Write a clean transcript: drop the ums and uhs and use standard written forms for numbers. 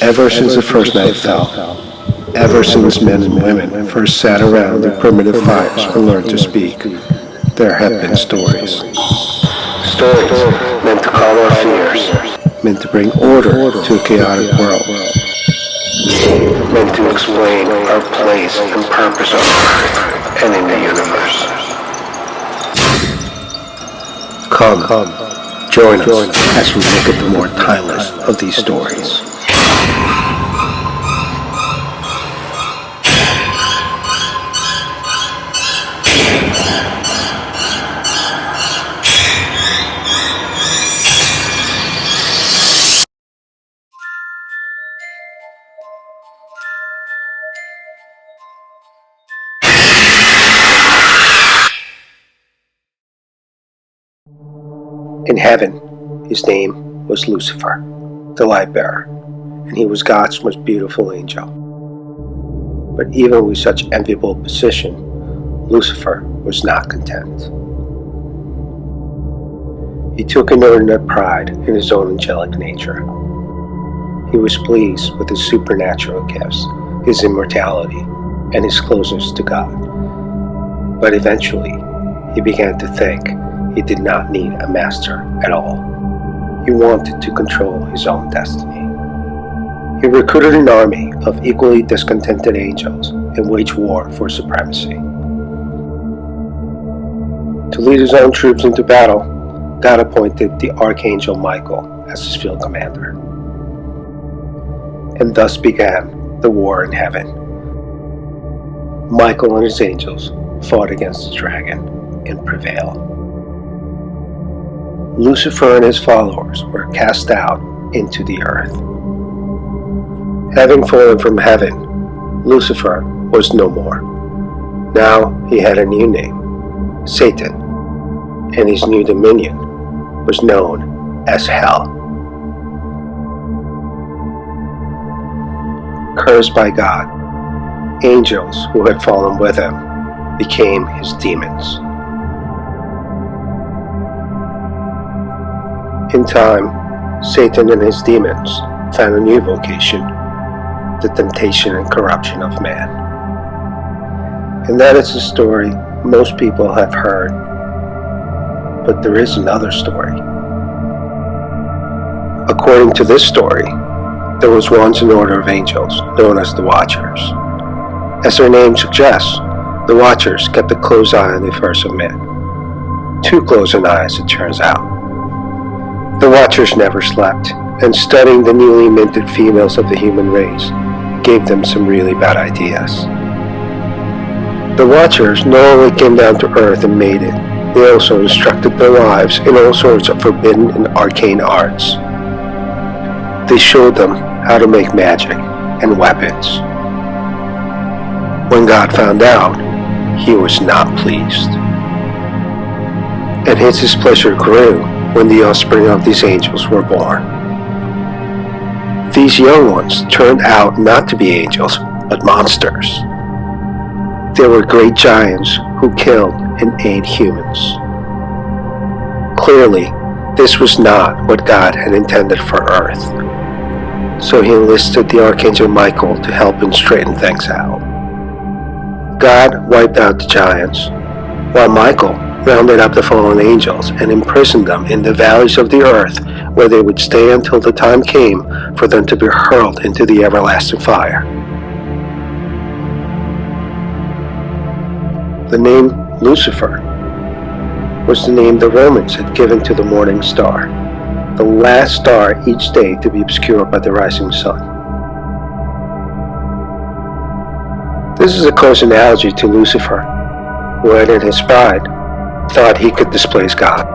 Ever since the first night fell, ever since men and women first sat around their primitive fires and learned to speak, there have been stories. Stories meant to calm our fears, meant to bring order to a chaotic world, meant to explain our place and purpose on Earth and in the universe. Come, join us as we look at the more timeless of these stories. In heaven, his name was Lucifer, the light bearer, and he was God's most beautiful angel. But even with such enviable position, Lucifer was not content. He took inordinate pride in his own angelic nature. He was pleased with his supernatural gifts, his immortality, and his closeness to God. But eventually, he began to think he did not need a master at all. He wanted to control his own destiny. He recruited an army of equally discontented angels and waged war for supremacy. To lead his own troops into battle, God appointed the Archangel Michael as his field commander. And thus began the war in heaven. Michael and his angels fought against the dragon and prevailed. Lucifer and his followers were cast out into the earth. Having fallen from heaven, Lucifer was no more. Now he had a new name, Satan, and his new dominion was known as Hell. Cursed by God, angels who had fallen with him became his demons. In time, Satan and his demons found a new vocation, the temptation and corruption of man. And that is a story most people have heard. But there is another story. According to this story, there was once an order of angels known as the Watchers. As their name suggests, the Watchers kept a close eye on the affairs of men. Too close an eye, as it turns out. The Watchers never slept, and studying the newly minted females of the human race gave them some really bad ideas. The Watchers not only came down to earth and mated, they also instructed their wives in all sorts of forbidden and arcane arts. They showed them how to make magic and weapons. When God found out, he was not pleased. And his displeasure grew when the offspring of these angels were born. These young ones turned out not to be angels, but monsters. They were great giants who killed and ate humans. Clearly, this was not what God had intended for Earth. So he enlisted the Archangel Michael to help him straighten things out. God wiped out the giants, while Michael rounded up the fallen angels and imprisoned them in the valleys of the earth, where they would stay until the time came for them to be hurled into the everlasting fire. The name Lucifer was the name the Romans had given to the morning star, the last star each day to be obscured by the rising sun. This is a close analogy to Lucifer, who had in his pride thought he could displace God.